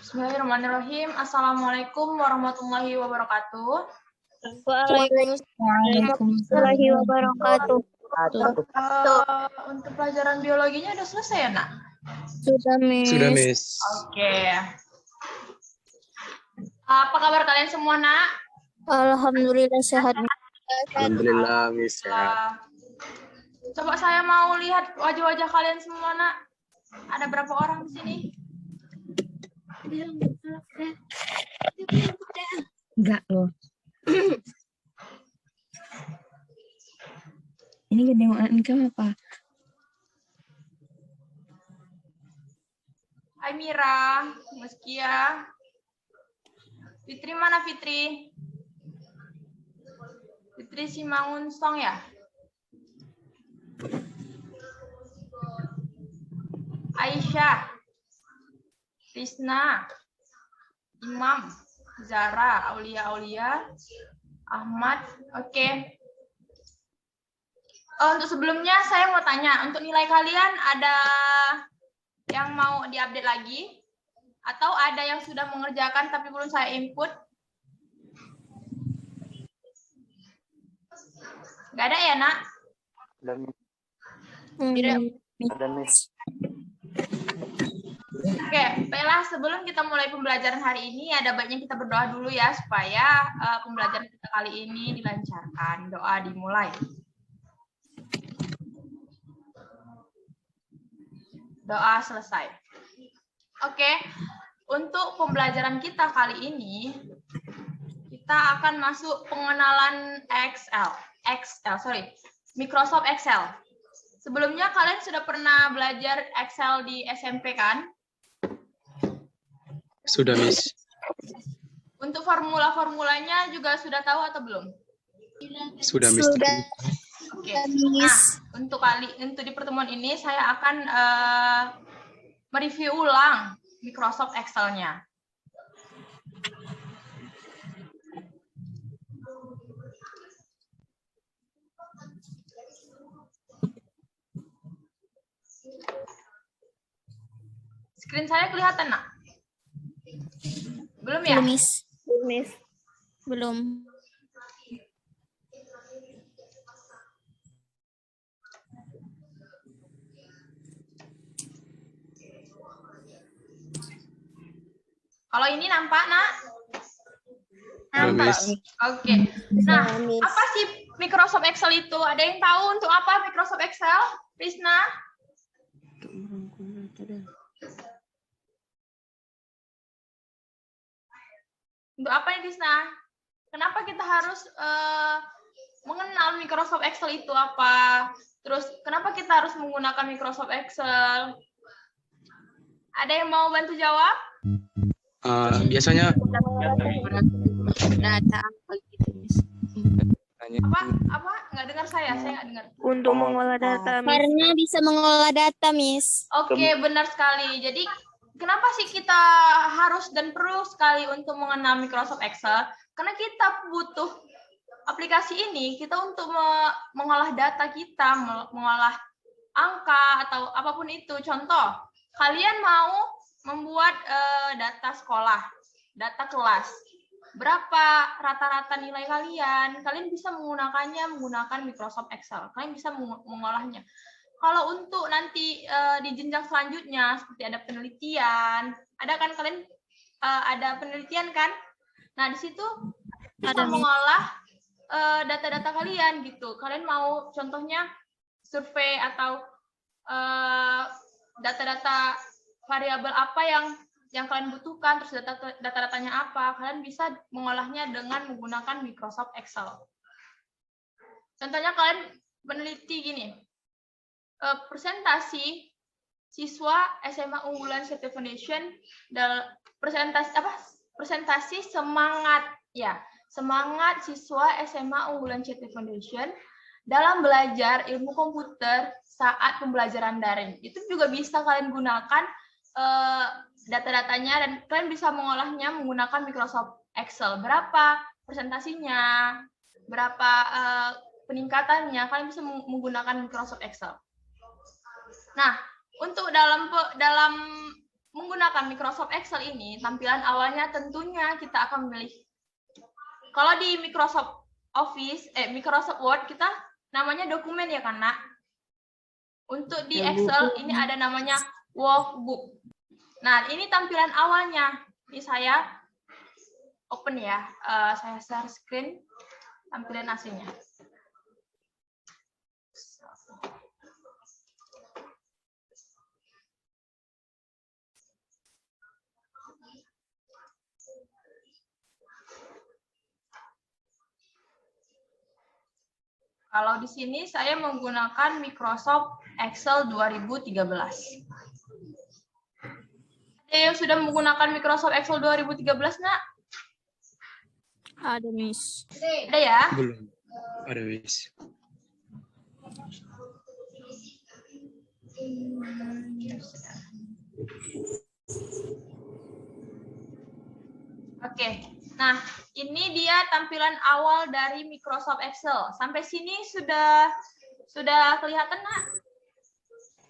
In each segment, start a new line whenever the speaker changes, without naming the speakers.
Bismillahirrahmanirrahim. Assalamualaikum warahmatullahi wabarakatuh.
Waalaikumsalam warahmatullahi wabarakatuh.
Untuk pelajaran biologinya udah selesai ya, Nak?
Sudah, Miss.
Sudah, Miss.
Oke. Apa kabar kalian semua, Nak?
Alhamdulillah sehat.
Alhamdulillah, Miss. Ya.
Coba saya mau lihat wajah-wajah kalian semua, Nak. Ada berapa orang di sini?
Enggak loh. Ini kedengaran kamu apa?
Hai Mira, Muskia. Fitri mana Fitri? Fitri Simangun Song ya? Aisyah, Krisna, Imam, Zara, Aulia, Ahmad. Oke. Untuk sebelumnya saya mau tanya, untuk nilai kalian ada yang mau diupdate lagi? Atau ada yang sudah mengerjakan tapi belum saya input? Nggak ada ya, Nak?
Ada, Miss.
Oke, baiklah sebelum kita mulai pembelajaran hari ini, ada baiknya kita berdoa dulu ya, supaya pembelajaran kita kali ini dilancarkan. Doa dimulai. Doa selesai. Oke, untuk pembelajaran kita kali ini, kita akan masuk pengenalan Microsoft Excel. Sebelumnya kalian sudah pernah belajar Excel di SMP kan?
Sudah, Miss.
Untuk formula-formulanya juga sudah tahu atau belum?
Sudah, Miss.
Sudah.
Oke. Nah, untuk di pertemuan ini saya akan mereview ulang Microsoft Excel-nya. Screen saya kelihatan, Nak? Belum ya?
Belum, Miss. Belum, Miss. Belum.
Kalau ini nampak, Nak?
Nampak.
Oke. Nah, apa sih Microsoft Excel itu? Ada yang tahu untuk apa Microsoft Excel? Krisna? Untuk apa nih, Krisna? Kenapa kita harus mengenal Microsoft Excel itu apa? Terus, kenapa kita harus menggunakan Microsoft Excel? Ada yang mau bantu jawab?
Biasanya
Data
Apa? Nggak dengar saya nggak dengar.
untuk mengolah data, Miss. Karena bisa mengolah data, Miss.
Oke, benar sekali. Jadi, kenapa sih kita harus dan perlu sekali untuk mengenal Microsoft Excel? Karena kita butuh aplikasi ini, kita untuk mengolah data kita, mengolah angka atau apapun itu. Contoh, kalian mau membuat data sekolah, data kelas. Berapa rata-rata nilai kalian? Kalian bisa menggunakannya menggunakan Microsoft Excel. Kalian bisa mengolahnya. Kalau untuk nanti di jenjang selanjutnya seperti ada penelitian, ada kan kalian ada penelitian kan? Nah, di situ bisa mengolah data-data kalian gitu. Kalian mau contohnya survei atau data-data variabel apa yang kalian butuhkan, terus data-datanya apa, kalian bisa mengolahnya dengan menggunakan Microsoft Excel. Contohnya kalian meneliti gini, presentasi siswa SMA unggulan CT Foundation, presentasi semangat siswa SMA unggulan CT Foundation dalam belajar ilmu komputer saat pembelajaran daring. Itu juga bisa kalian gunakan data-datanya dan kalian bisa mengolahnya menggunakan Microsoft Excel. Berapa presentasinya, berapa peningkatannya, kalian bisa menggunakan Microsoft Excel. Nah, untuk dalam menggunakan Microsoft Excel ini, tampilan awalnya tentunya kita akan memilih. Kalau di Microsoft Office, Microsoft Word, kita namanya dokumen ya kan, Nak? Untuk di Excel, ini ada namanya workbook. Nah, ini tampilan awalnya. Ini saya open ya, saya share screen, tampilan aslinya. Kalau di sini saya menggunakan Microsoft Excel 2013. Ada yang sudah menggunakan Microsoft Excel 2013, Nak?
Ada, Miss.
Ada ya?
Belum. Ada, Miss.
Oke. Nah, ini dia tampilan awal dari Microsoft Excel. Sampai sini sudah kelihatan, Nak?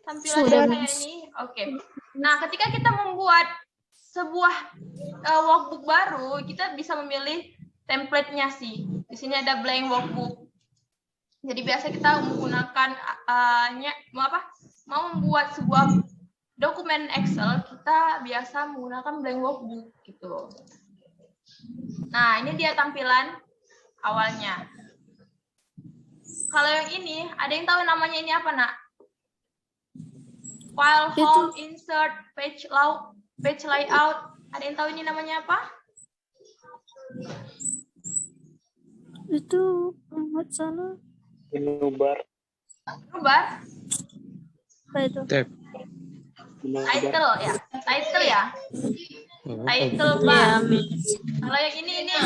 Tampilannya
Sudah,
kayak
Miss.
ini. Oke. Nah, ketika kita membuat sebuah workbook baru, kita bisa memilih template-nya sih. Di sini ada blank workbook. Jadi biasa kita menggunakan mau membuat sebuah dokumen Excel, kita biasa menggunakan blank workbook gitu. Nah, ini dia tampilan awalnya. Kalau yang ini, ada yang tahu namanya ini apa, Nak? File, home, insert, page layout. Ada yang tahu ini namanya apa?
Itu salah.
Menubar.
Menubar?
Apa itu?
Tab.
Title ya. Title ya.
Oh,
Title
Ya,
bar.
Miss.
Kalau yang ini.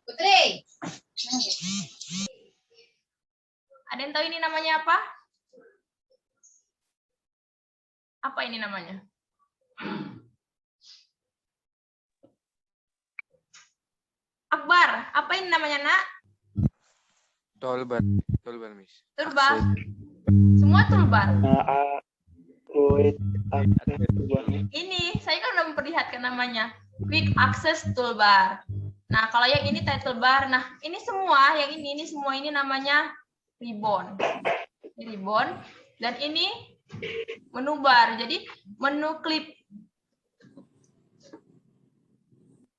Putri.
Ada yang tahu ini namanya apa? Apa ini namanya? Akbar, apa ini namanya, Nak?
Toolbar, Miss.
Toolbar. Semua toolbar. Ini saya kan udah memperlihatkan namanya Quick Access Toolbar. Nah, kalau yang ini title bar, nah ini semua, yang ini semua ini namanya ribbon. Ini ribbon dan ini menu bar. Jadi menu klip.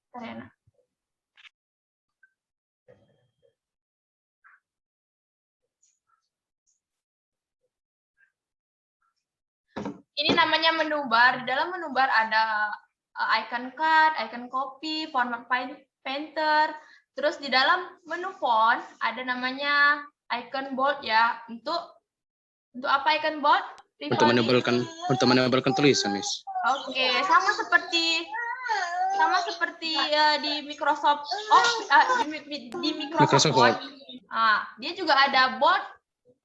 Bentar ya, Nak. Ini namanya menu bar. Di dalam menu bar ada icon card, icon copy, format painter. Terus di dalam menu font ada namanya icon bold ya. Untuk apa icon bold?
Untuk menebalkan tulisan, Miss.
Oke, sama seperti di Microsoft di Microsoft Word. Dia juga ada bold,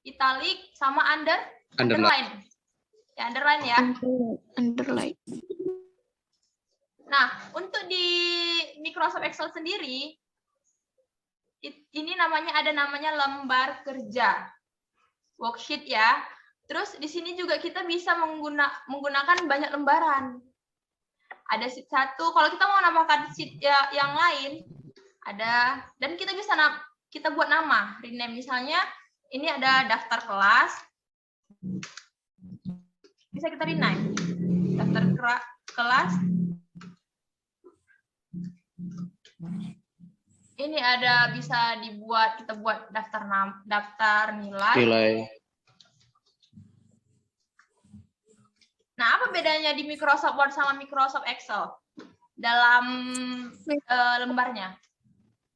italic, sama underline. Ya, underline ya.
Underline.
Nah, untuk di Microsoft Excel sendiri, ini ada namanya lembar kerja, worksheet ya. Terus di sini juga kita bisa menggunakan banyak lembaran. Ada sheet 1, kalau kita mau nambahkan sheet yang lain, ada, dan kita bisa kita buat nama, rename misalnya, ini ada daftar kelas, bisa kita rename, daftar kelas. Ini ada bisa dibuat, kita buat daftar nilai. Nah, apa bedanya di Microsoft Word sama Microsoft Excel dalam lembarnya?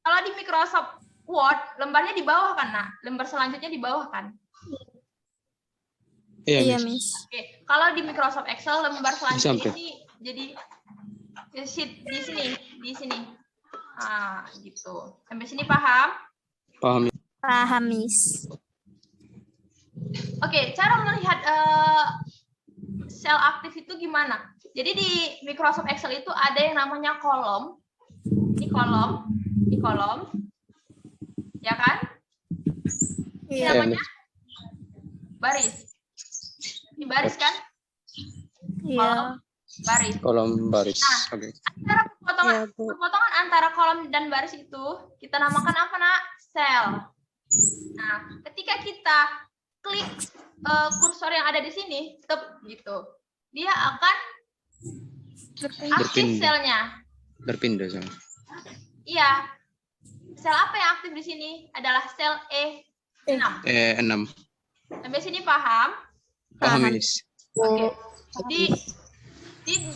Kalau di Microsoft Word, lembarnya di bawah kan, Nak? Lembar selanjutnya di bawah kan?
Iya, Miss.
Oke, kalau di Microsoft Excel lembar selanjutnya ini jadi sheet di sini. Gitu. Sampai sini paham?
Paham.
Paham, Miss.
Oke, cara melihat sel aktif itu gimana? Jadi di Microsoft Excel itu ada yang namanya kolom. Ini kolom, ya kan? Ini
Iya.
namanya baris. Ini baris kan?
Iya.
Baris.
Kolom baris.
Nah,
Oke.
Antara
Iya, Bu.
perpotongan antara kolom dan baris itu kita namakan apa, Nak? Sel. Nah, ketika kita klik kursor yang ada di sini, tep gitu, dia akan aktif
Berpindah.
selnya.
Berpindah sama.
Iya. Sel apa yang aktif di sini? Adalah sel E6.
6.
Sampai sini paham?
Paham, Miss.
Oke.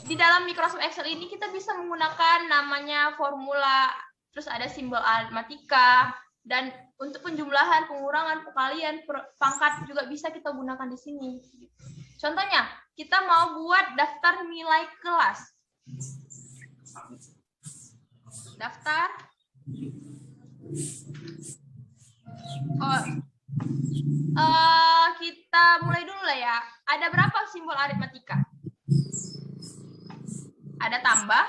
Di dalam Microsoft Excel ini kita bisa menggunakan namanya formula, terus ada simbol aritmatika, dan untuk penjumlahan, pengurangan, pengkalian, pangkat juga bisa kita gunakan di sini. Contohnya, kita mau buat daftar nilai kelas. Daftar. Kita mulai dulu lah ya. Ada berapa simbol aritmatika? Ada tambah,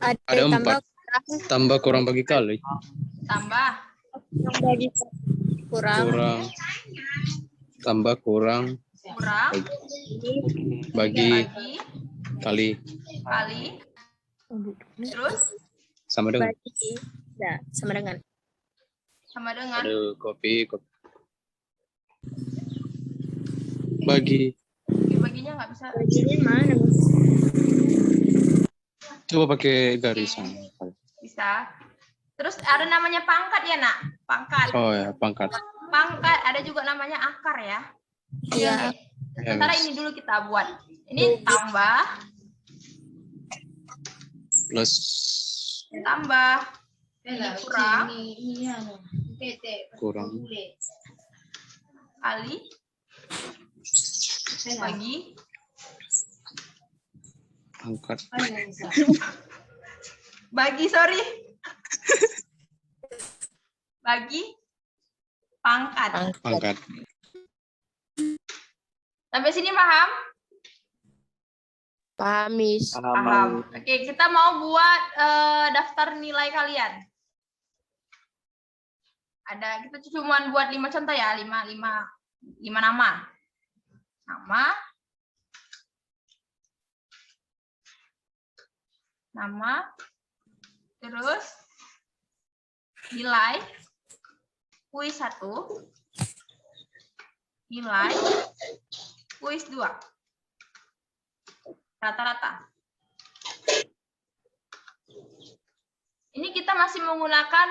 Ada 4. Tambah kurang bagi kali.
tambah,
kurang.
Tambah kurang
kurang,
bagi
bagi,
kali
terus
sama dengan.
Ya, sama dengan.
sama dengan.
Aduh, kopi. Bagi.
Baginya nggak bisa.
Bagiannya mana, Miss?
Coba pakai garisan.
Bisa. Terus ada namanya pangkat ya, Nak? Pangkat.
Oh ya, pangkat.
Pangkat ada juga namanya akar ya.
Iya.
Ya,
Sementara
Miss.
ini dulu kita buat. Ini tambah,
Plus
kurang,
kurang
kali, bagi,
pangkat.
sorry. Bagi, pangkat.
Pangkat.
Sampai sini paham?
Paham, Miss.
Paham. Oke, kita mau buat daftar nilai kalian. Kita cuma buat 5 contoh ya, 5 nama. Nama, terus nilai, kuis 1, nilai, kuis 2. Rata-rata. Ini kita masih menggunakan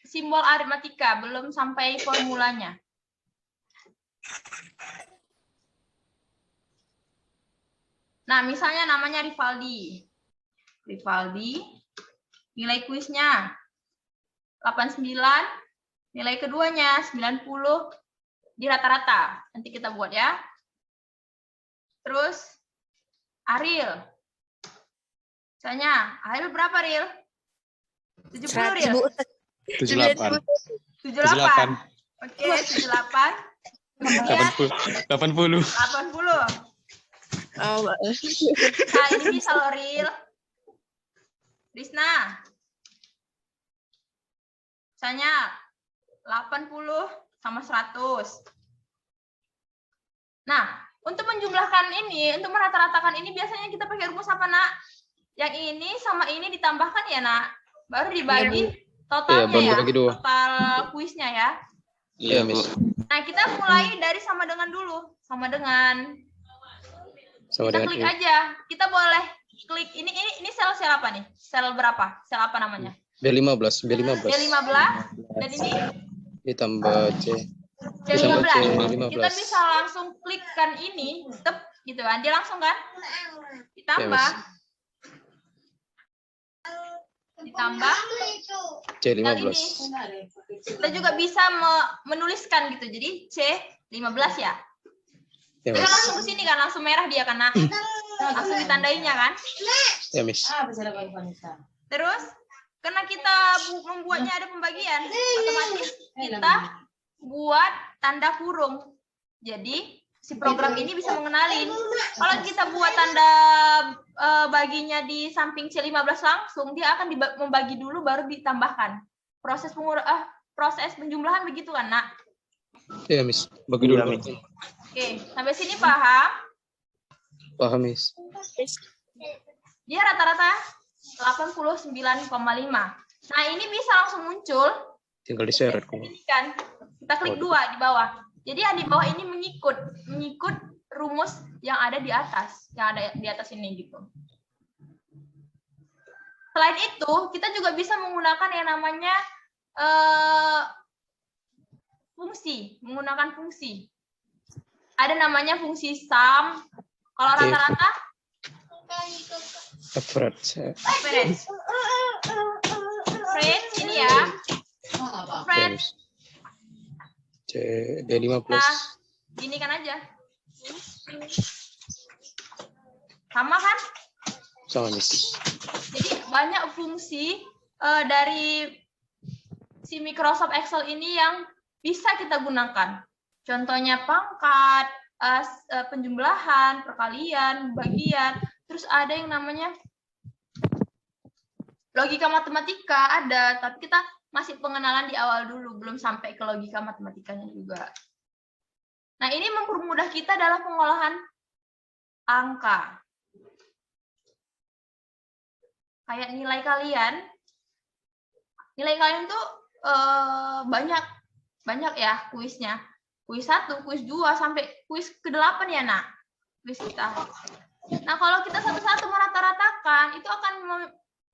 simbol aritmatika, belum sampai formulanya. Nah, misalnya namanya Rivaldi. Nilai kuisnya 89, nilai keduanya 90 di rata-rata. Nanti kita buat ya. Terus Ariel. Misalnya, Ariel berapa, Ariel? 70, Ariel?
78.
78. Oke, 78. Kemudian
80.
80.
Oh,
Nah, ini bisa loh, Ariel. Risna. Misalnya 80 sama 100. Nah, untuk menjumlahkan ini, untuk merata-ratakan ini biasanya kita pakai rumus apa, Nak? Yang ini sama ini ditambahkan ya, Nak? Baru dibagi totalnya ya,
bagi 2.
total kuisnya ya.
Iya, Miss.
Nah, kita mulai dari sama dengan dulu. Sama dengan.
Sama
Kita
dengan
klik
ini.
aja. Kita boleh klik ini sel apa nih? Sel berapa? Sel apa namanya?
B15.
B15 dan ini
Ditambah C.
B15. Kita bisa langsung klikkan ini, tep gitu kan. Dia langsung kan? Ditambah. Ditambah
C15.
ini. Kita juga bisa menuliskan gitu. Jadi C15 ya.
Ya,
Kita
Miss.
langsung ke sini kan, langsung merah dia kan. Nah, langsung ditandainya kan.
Ya, Miss.
Terus karena kita membuatnya ada pembagian, otomatis kita buat tanda kurung. Jadi si program ini bisa mengenalin. Kalau kita buat tanda baginya di samping C15 langsung, dia akan membagi dulu baru ditambahkan. Proses penjumlahan begitu kan, Nak?
Iya, Miss. Bagi dulu.
Oke, sampai sini paham?
Paham, Miss.
Dia rata-rata 89,5. Nah, ini bisa langsung muncul.
Tinggal di-share.
Kan? Kita klik 2 di bawah. Jadi yang di bawah ini mengikut rumus yang ada di atas, ini gitu. Selain itu, kita juga bisa menggunakan yang namanya menggunakan fungsi. Ada namanya fungsi sum. Kalau rata-rata
average
ini ya.
Average D5 plus.
Nah, gini kan aja. Sama kan?
Sama, Miss.
Jadi banyak fungsi dari si Microsoft Excel ini yang bisa kita gunakan. Contohnya pangkat, penjumlahan, perkalian, bagian, terus ada yang namanya logika matematika ada, tapi kita masih pengenalan di awal dulu, belum sampai ke logika matematikanya juga. Nah, ini mempermudah kita dalam pengolahan angka. Kayak nilai kalian tuh banyak ya kuisnya. Kuis 1, kuis 2, sampai kuis ke-8 ya, Nak. Kuis kita. Nah, kalau kita satu-satu merata-ratakan, itu akan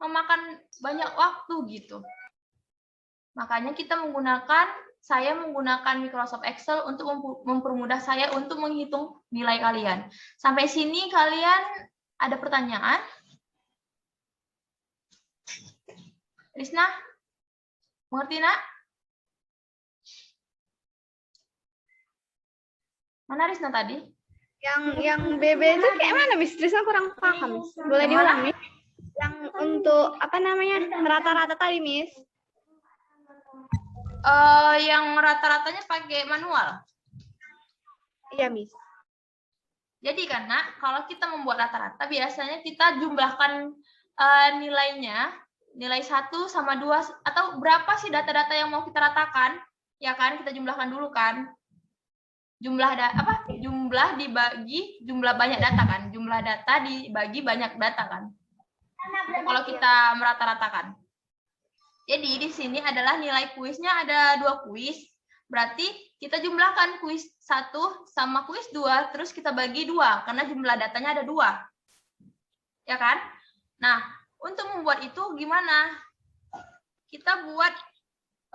memakan banyak waktu gitu. Makanya saya menggunakan Microsoft Excel untuk mempermudah saya untuk menghitung nilai kalian. Sampai sini kalian ada pertanyaan? Risna? Mengerti, Nak? Mana Risna tadi?
Yang BB itu kayak mana, Miss? Trisna kurang paham, Miss. Boleh diulang, Miss? Yang untuk apa namanya rata-rata tadi, Miss?
Yang rata-ratanya pakai manual.
Iya, Miss.
Jadi kan, Nak, kalau kita membuat rata-rata, biasanya kita jumlahkan nilainya, nilai 1 sama 2, atau berapa sih data-data yang mau kita ratakan, ya kan? Kita jumlahkan dulu kan. Jumlah dibagi jumlah banyak data kan, jumlah data dibagi banyak data kan, kalau kita merata-ratakan. Jadi di sini adalah nilai kuisnya ada 2 kuis, berarti kita jumlahkan kuis 1 sama kuis 2, terus kita bagi 2 karena jumlah datanya ada 2, ya kan? Nah, untuk membuat itu gimana? Kita buat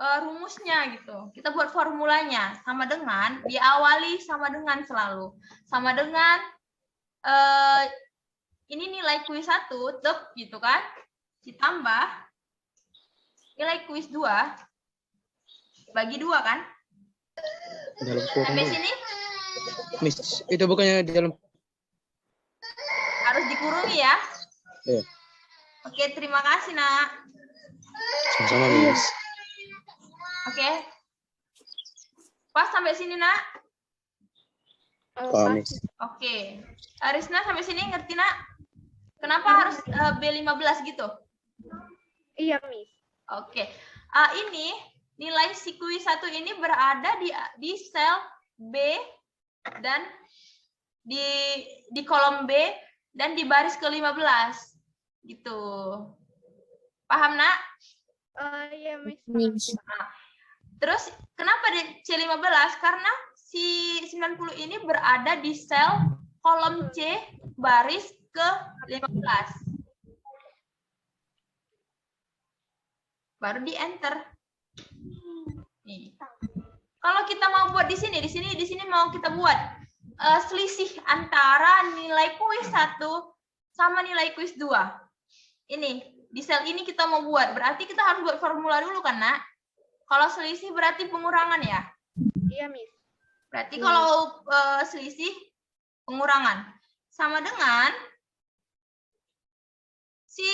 rumusnya gitu. Kita buat formulanya sama dengan diawali sama dengan selalu. Sama dengan ini nilai kuis 1 gitu kan. Ditambah nilai kuis 2 bagi 2 kan? Sampai sini?
Miss, itu bukannya di dalam
harus dikurungi ya?
Iya.
Oke, terima kasih, Nak.
Sama-sama, Miss.
Oke. Pas sampai sini, Nak?
Paham, Miss.
Oke. Risna sampai sini ngerti, Nak? Kenapa harus B15 gitu?
Iya, Miss.
Oke. Ini nilai si kuis 1 ini berada di sel B dan di kolom B dan di baris ke-15 gitu. Paham, Nak?
Iya, Miss.
Terus kenapa di C15? Karena si 90 ini berada di sel kolom C baris ke-15. Baru di enter. Nih. Kalau kita mau buat di sini mau kita buat selisih antara nilai kuis 1 sama nilai kuis 2. Ini, di sel ini kita mau buat. Berarti kita harus buat formula dulu kan, Nak? Kalau selisih berarti pengurangan ya?
Iya, Miss.
Berarti kalau selisih pengurangan. Sama dengan si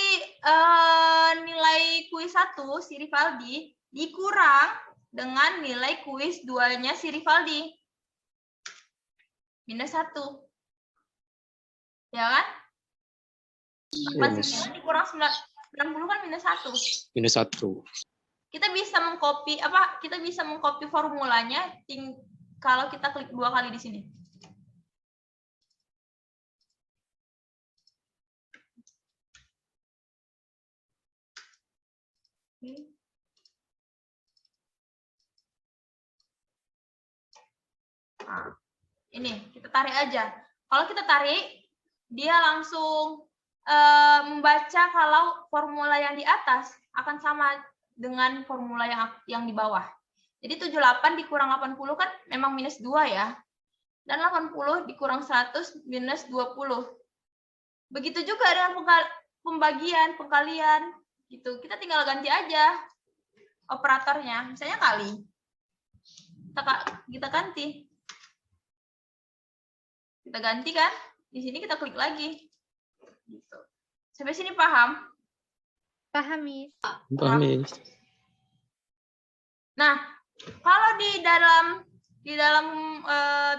nilai kuis 1 si Rivaldi dikurang dengan nilai kuis 2-nya si Rivaldi. Minus 1. Ya kan?
Iya, Miss.
49 dikurang 90 kan minus 1.
Minus 1.
Kita bisa mengcopy formulanya kalau kita klik 2 kali di sini. Nah, ini kita tarik aja. Kalau kita tarik, dia langsung membaca kalau formula yang di atas akan sama dengan formula yang di bawah. Jadi 78 dikurang 80 kan memang minus 2 ya. Dan 80 dikurang 100 minus 20. Begitu juga dengan pengkalian gitu. Kita tinggal ganti aja operatornya. Misalnya kali. Kita ganti. Kita ganti kan? Di sini kita klik lagi. Gitu. Sampai sini paham?
Paham, Miss.
Paham, Miss.
Nah, kalau di dalam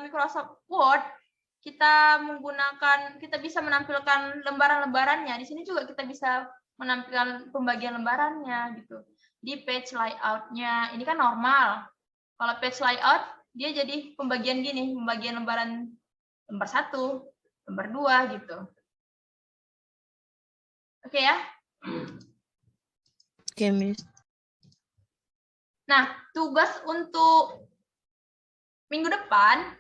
Microsoft Word kita bisa menampilkan lembaran-lembarannya. Di sini juga kita bisa menampilkan pembagian lembarannya gitu. Di page layout-nya ini kan normal. Kalau page layout dia jadi pembagian gini, pembagian lembaran lembar 1, lembar 2 gitu. Oke ya?
Oke, Miss.
Nah, tugas untuk minggu depan,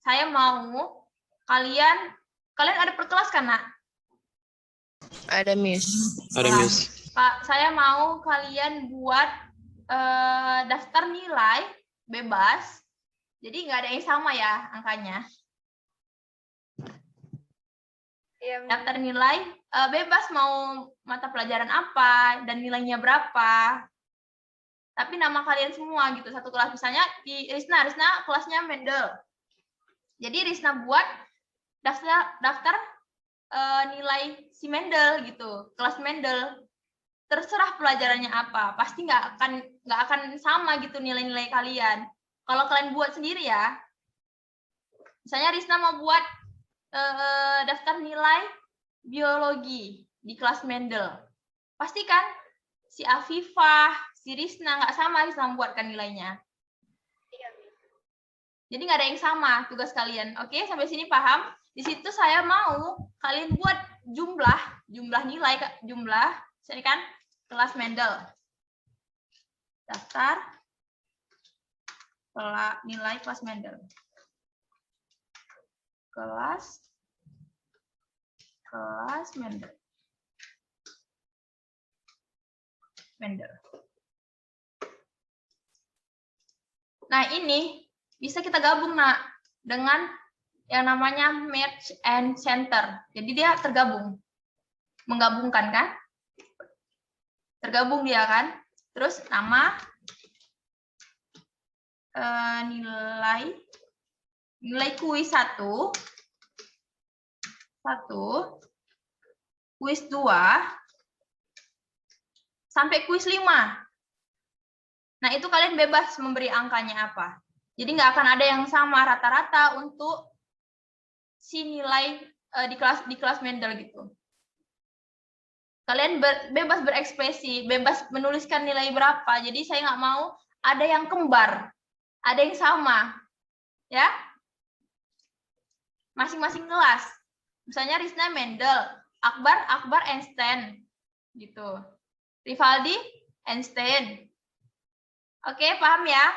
saya mau kalian ada per kelas kan, Nak?
Ada, Miss.
Ada, Miss.
Pak, saya mau kalian buat daftar nilai bebas. Jadi nggak ada yang sama ya angkanya.
Iya, Miss.
Daftar nilai bebas mau mata pelajaran apa dan nilainya berapa. Tapi nama kalian semua gitu, satu kelas. Misalnya di Risna kelasnya Mendel. Jadi Risna buat daftar nilai si Mendel gitu, kelas Mendel. Terserah pelajarannya apa, pasti nggak akan sama gitu nilai-nilai kalian. Kalau kalian buat sendiri ya, misalnya Risna mau buat daftar nilai biologi di kelas Mendel, pastikan si Afifah, si Risna nggak sama Risna membuatkan nilainya. Jadi nggak ada yang sama tugas kalian. Oke, sampai sini paham? Di situ saya mau kalian buat jumlah nilai, misalnya kan kelas Mendel. Daftar nilai kelas Mendel. Kelas Mendel. Nah, ini bisa kita gabung, Nak, dengan yang namanya Match and Center. Jadi dia tergabung. Menggabungkan kan? Tergabung dia kan? Terus nama nilai kuis 1, kuis 2 sampai kuis 5. Nah, itu kalian bebas memberi angkanya apa. Jadi nggak akan ada yang sama rata-rata untuk si nilai di kelas Mendel gitu. Kalian bebas berekspresi, bebas menuliskan nilai berapa. Jadi saya nggak mau ada yang kembar, ada yang sama, ya. Masing-masing kelas. Misalnya Risna Mendel, Akbar Einstein, gitu. Rivaldi Einstein. Oke, paham ya?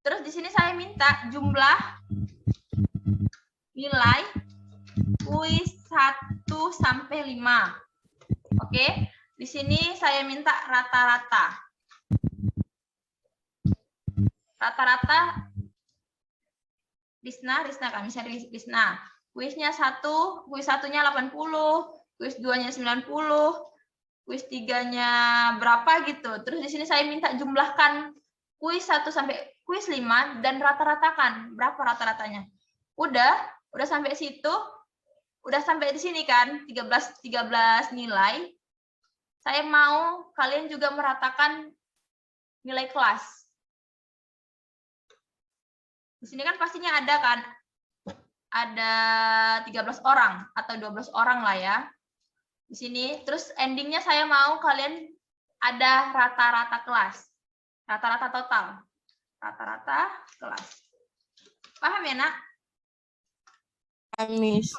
Terus di sini saya minta jumlah nilai kuis 1 sampai 5. Oke, di sini saya minta rata-rata. Rata-rata Risna kan, misalnya Risna. Kuisnya 1, kuis 1-nya 80, kuis 2-nya 90, kuis 3-nya berapa gitu. Terus di sini saya minta jumlahkan kuis 1 sampai kuis 5 dan rata-ratakan berapa rata-ratanya. Udah sampai situ, udah sampai di sini kan 13 nilai. saya mau kalian juga meratakan nilai kelas. Di sini kan pastinya ada kan, ada 13 orang atau 12 orang lah ya. Di sini, terus endingnya saya mau kalian ada rata-rata kelas. Rata-rata total. Rata-rata kelas. Paham ya, Nak?
Miss.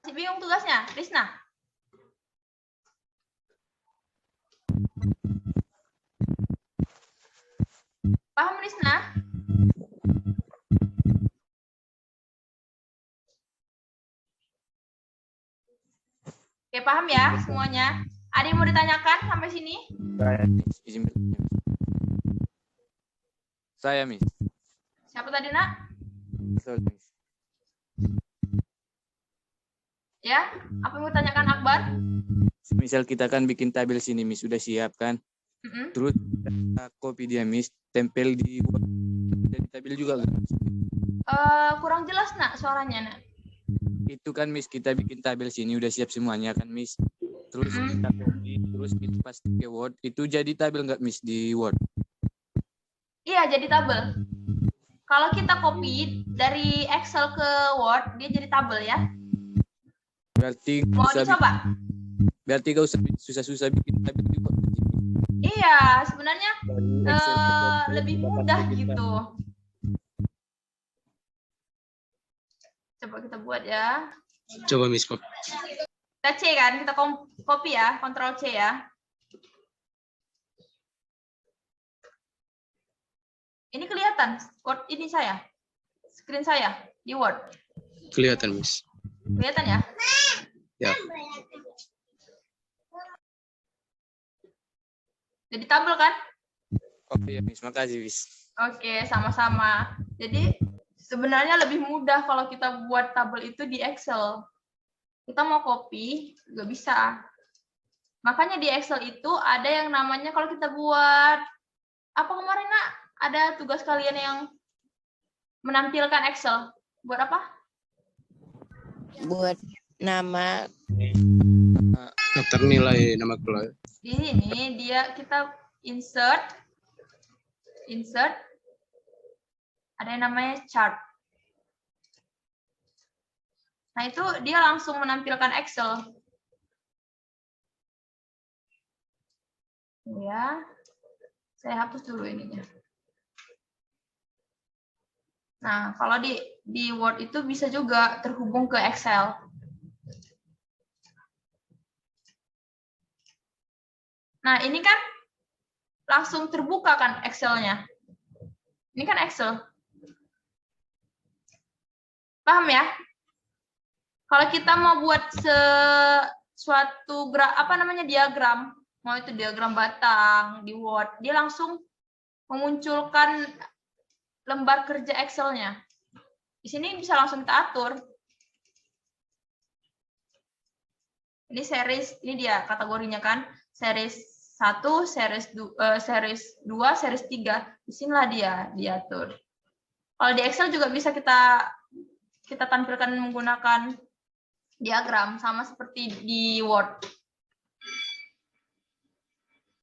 Masih bingung tugasnya, Risna? Paham, Risna? Oke, paham ya semuanya? Ada yang mau ditanyakan sampai sini?
Saya, Miss. Izin bertanya, Miss. Saya, Miss.
Siapa tadi, Nak?
Sorry, Miss.
Ya, apa yang mau ditanyakan Akbar?
Misal kita kan bikin tabel sini, Miss. Sudah siap kan?
Mm-mm.
Terus kita copy dia, Miss. Tempel di jadi tabel juga kan?
Kurang jelas, Nak, suaranya, Nak.
Itu kan, Miss, kita bikin tabel sini udah siap semuanya kan, Miss. Terus kita copy, terus kita pasti ke Word. Itu jadi tabel nggak, Miss, di Word?
Iya, jadi tabel. Kalau kita copy dari Excel ke Word, dia jadi tabel ya.
Berarti
Mau dicoba?
berarti gak usah susah-susah bikin tabel di Word.
Iya, sebenarnya
Excel ke Word,
lebih
kita
mudah
pakai
gitu. Coba kita buat ya.
Coba Miss Kop.
Kita C kan, kita copy ya, Ctrl C ya. Ini kelihatan Word ini saya, screen saya di Word.
Kelihatan Miss.
Kelihatan ya?
Ya.
Jadi tabel kan?
Oh iya, Miss. Makasih, Miss.
Oke, sama-sama. Jadi sebenarnya lebih mudah kalau kita buat tabel itu di Excel. Kita mau copy, nggak bisa. Makanya di Excel itu ada yang namanya kalau kita buat, apa kemarin, Nak? Ada tugas kalian yang menampilkan Excel. Buat apa?
Buat nama
Daftar nilai nama kelas.
Di sini kita insert, ada yang namanya chart. Nah, itu dia langsung menampilkan Excel. Ya, saya hapus dulu ininya. Nah, kalau di Word itu bisa juga terhubung ke Excel. Nah, ini kan langsung terbuka kan Excel-nya. Ini kan Excel. Paham ya? Kalau kita mau buat suatu diagram, mau itu diagram batang di Word, dia langsung memunculkan lembar kerja Excel-nya. Di sini bisa langsung kita atur. Ini series, ini dia kategorinya kan, series 1, series 2, series 3. Disinilah dia diatur. Kalau di Excel juga bisa kita tampilkan menggunakan diagram, sama seperti di Word.